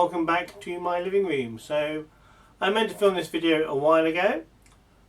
welcome back to my living room. So I meant to film this video a while ago,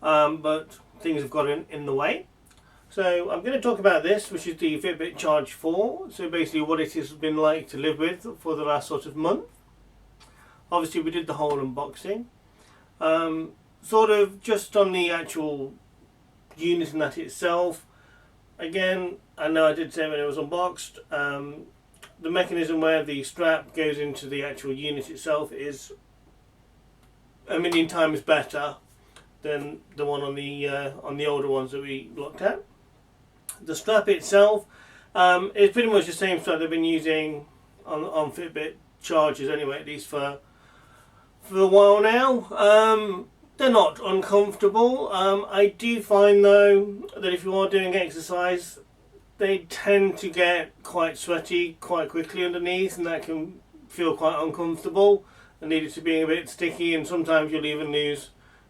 but things have got in the way. So I'm going to talk about this, which is the Fitbit Charge 4. So basically what it has been like to live with for the last sort of month. Obviously we did the whole unboxing. Sort of just on the actual unit and that itself. Again, I know I did say when it was unboxed, the mechanism where the strap goes into the actual unit itself is a million times better than the one on the older ones that we looked at. The strap itself is pretty much the same strap they've been using on Fitbit Chargers anyway, at least for a while now. They're not uncomfortable. I do find though that if you are doing exercise, they tend to get quite sweaty quite quickly underneath, and that can feel quite uncomfortable and lead it to being a bit sticky, and sometimes you'll even lose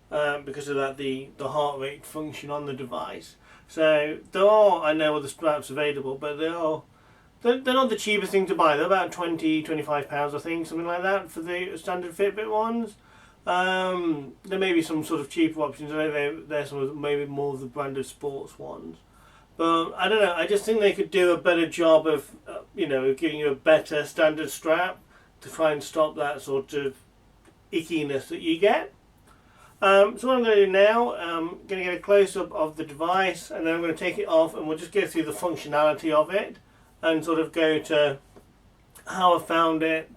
because of that the heart rate function on the device. So there are, I know, other straps available, but they're not the cheapest thing to buy. They're about £20–25 I think, something like that for the standard Fitbit ones. There may be some sort of cheaper options. I know they're some of the, maybe more of the branded sports ones. But I don't know, I just think they could do a better job of, giving you a better standard strap to try and stop that sort of ickiness that you get. So what I'm going to do now, I'm going to get a close-up of the device, and then I'm going to take it off and we'll just go through the functionality of it and sort of go to how I found it,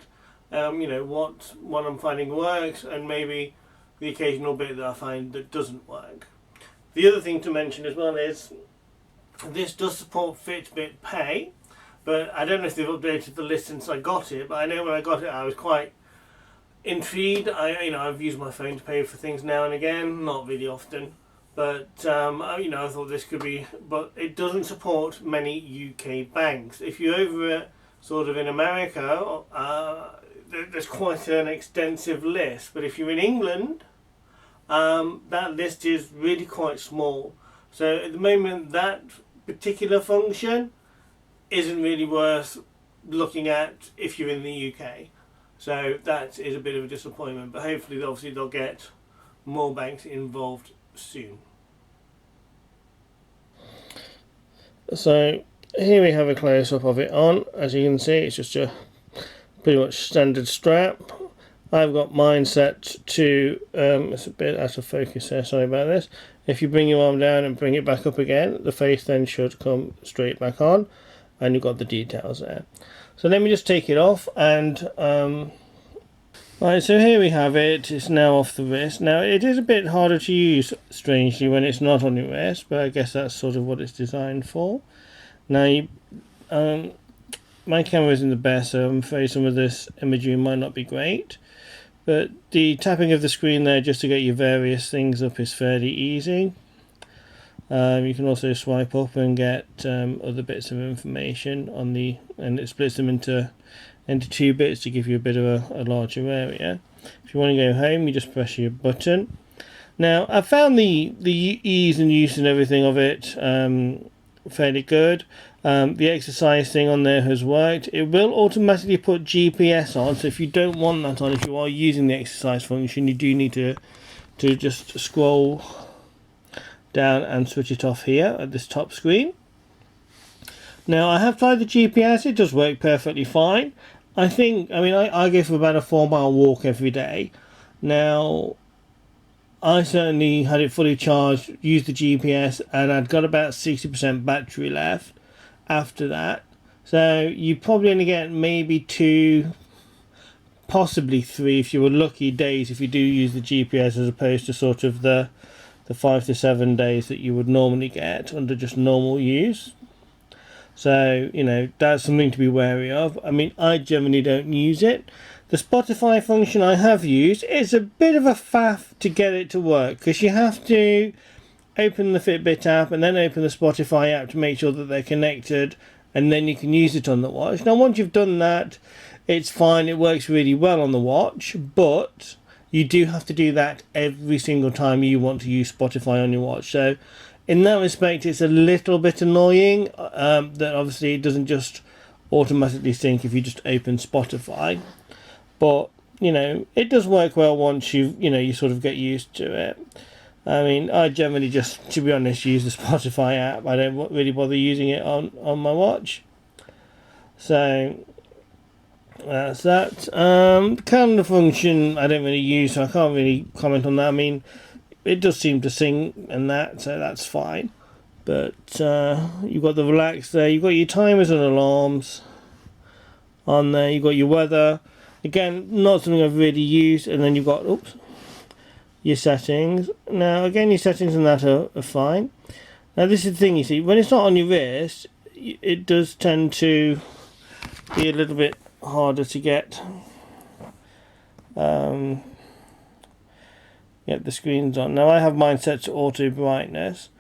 what I'm finding works, and maybe the occasional bit that I find that doesn't work. The other thing to mention as well is this does support Fitbit Pay, but I don't know if they've updated the list since I got it, but I know when I got it I was quite intrigued. I've used my phone to pay for things now and again, not really often, but I thought this could be, but it doesn't support many UK banks. If you're over sort of in America, there's quite an extensive list, but if you're in England, that list is really quite small. So at the moment that particular function isn't really worth looking at if you're in the UK. So that is a bit of a disappointment, but hopefully obviously they'll get more banks involved soon. So here we have a close-up of it on. As you can see, it's just a pretty much standard strap. I've got mine set to, it's a bit out of focus there, sorry about this. If you bring your arm down and bring it back up again, the face then should come straight back on, and you've got the details there. So let me just take it off, and right, so here we have it. It's now off the wrist. Now it is a bit harder to use, strangely, when it's not on your wrist, but I guess that's sort of what it's designed for. Now my camera isn't the best, so I'm afraid some of this imagery might not be great. But the tapping of the screen there just to get your various things up is fairly easy. You can also swipe up and get other bits of information on and it splits them into two bits to give you a bit of a larger area. If you want to go home, you just press your button. Now I found the ease and use and everything of it fairly good. The exercise thing on there has worked. It will automatically put GPS on, so if you don't want that on, if you are using the exercise function, you do need to just scroll down and switch it off here at this top screen. Now I have tried the GPS, it does work perfectly fine. I go for about a 4-mile walk every day. Now I certainly had it fully charged, used the GPS, and I'd got about 60% battery left after that. So you probably only get maybe 2, possibly 3 if you were lucky days if you do use the GPS, as opposed to sort of the 5 to 7 days that you would normally get under just normal use. So that's something to be wary of. I generally don't use it. The Spotify function I have used, it's a bit of a faff to get it to work, because you have to open the Fitbit app and then open the Spotify app to make sure that they're connected, and then you can use it on the watch. Now once you've done that, it's fine, it works really well on the watch, but you do have to do that every single time you want to use Spotify on your watch. So in that respect it's a little bit annoying that obviously it doesn't just automatically sync if you just open Spotify. But you know, it does work well once you sort of get used to it. I mean, I generally just, to be honest, use the Spotify app. I don't really bother using it on my watch. So that's that. Calendar function I don't really use, so I can't really comment on that. I mean, it does seem to sync and that, so that's fine. But you've got the relax there. You've got your timers and alarms on there. You've got your weather. Again, not something I've really used. And then you've got your settings. Now, again, your settings and that are fine. Now, this is the thing, you see. When it's not on your wrist, it does tend to be a little bit harder to get the screens on. Now, I have mine set to auto brightness.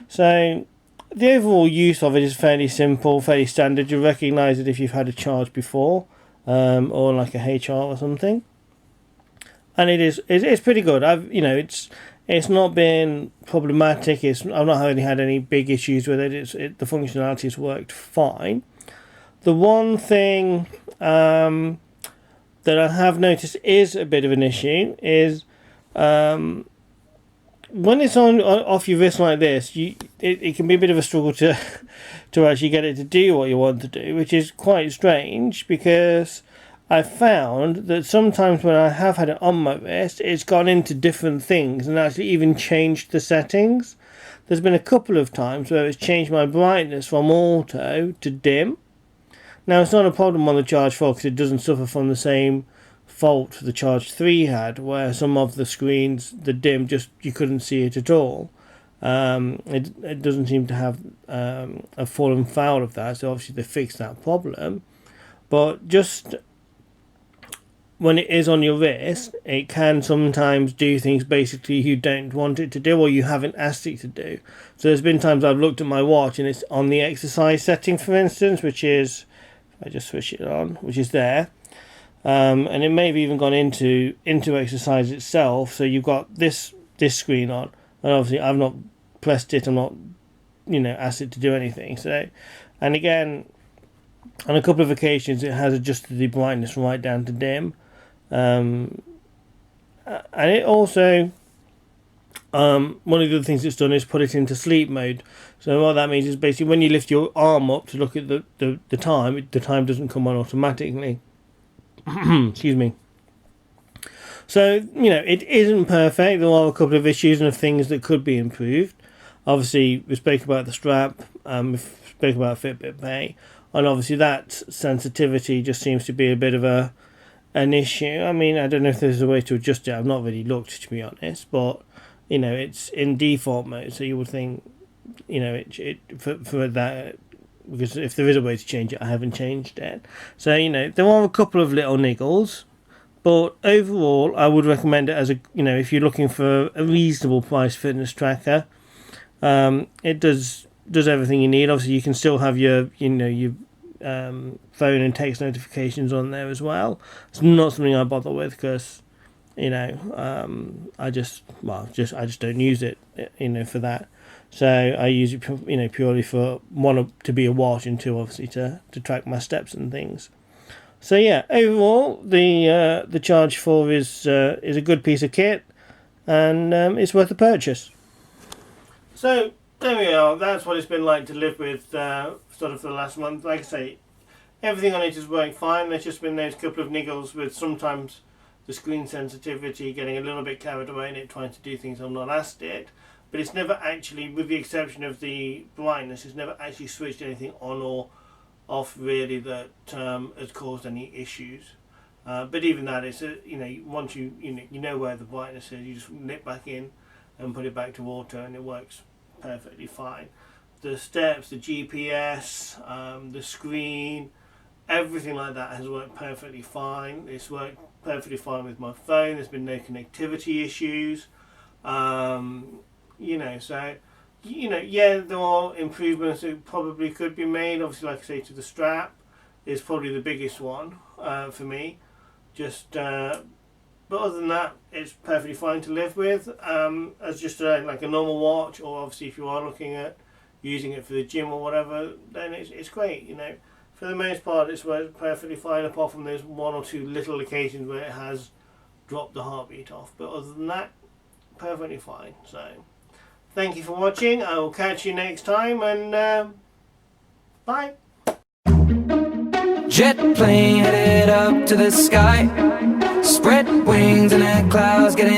So the overall use of it is fairly simple, fairly standard. You'll recognise it if you've had a charge before, or like a HR or something. And it's pretty good. It's not been problematic. I've not really had any big issues with it. The functionality has worked fine. The one thing that I have noticed is a bit of an issue is when it's off your wrist like this, it can be a bit of a struggle to actually get it to do what you want to do, which is quite strange because I've found that sometimes when I have had it on my wrist, it's gone into different things and actually even changed the settings. There's been a couple of times where it's changed my brightness from auto to dim. Now, it's not a problem on the Charge 4 because it doesn't suffer from the same fault the Charge 3 had, where some of the screens, the dim, just you couldn't see it at all. It doesn't seem to have a fallen foul of that, so obviously they fixed that problem. But just when it is on your wrist, it can sometimes do things basically you don't want it to do or you haven't asked it to do. So there's been times I've looked at my watch and it's on the exercise setting, for instance, which is, I just switch it on, which is there. And it may have even gone into exercise itself. So you've got this screen on, and obviously I've not pressed it. I'm not, asked it to do anything. So, and again, on a couple of occasions, it has adjusted the brightness right down to dim. And it also, one of the other things it's done is put it into sleep mode. So what that means is basically when you lift your arm up to look at the time doesn't come on automatically. Excuse me. So, it isn't perfect. There are a couple of issues and things that could be improved. Obviously, we spoke about the strap, we spoke about Fitbit Pay, and obviously that sensitivity just seems to be a bit of an issue. I mean, I don't know if there's a way to adjust it. I've not really looked, to be honest, but, it's in default mode, so you would think, for that, because if there is a way to change it, I haven't changed it. So, there are a couple of little niggles, but overall, I would recommend it as if you're looking for a reasonable price fitness tracker. It does everything you need. Obviously, you can still have your phone and text notifications on there as well. It's not something I bother with because, I just don't use it, for that. So I use it, purely for one, to be a watch, and two, obviously to track my steps and things. So yeah, overall the Charge 4 is a good piece of kit, and it's worth a purchase. So there we are. That's what it's been like to live with sort of for the last month. Like I say, everything on it is working fine. There's just been those couple of niggles with sometimes the screen sensitivity getting a little bit carried away and it trying to do things I've not asked it. But it's never actually, with the exception of the brightness, it's never actually switched anything on or off really that has caused any issues. But even that, it's once you know where the brightness is, you just nip back in and put it back to auto, and it works perfectly fine. The steps, the GPS, the screen, everything like that has worked perfectly fine. It's worked perfectly fine with my phone. There's been no connectivity issues. So, there are improvements that probably could be made. Obviously, like I say, to the strap is probably the biggest one for me. But other than that, it's perfectly fine to live with as just like a normal watch. Or obviously, if you are looking at using it for the gym or whatever, then it's great. For the most part, it's worked perfectly fine, apart from those one or two little occasions where it has drop the heartbeat off. But other than that, perfectly fine. So thank you for watching. I will catch you next time, and bye. Jet plane headed up to the sky, spread wings and the clouds getting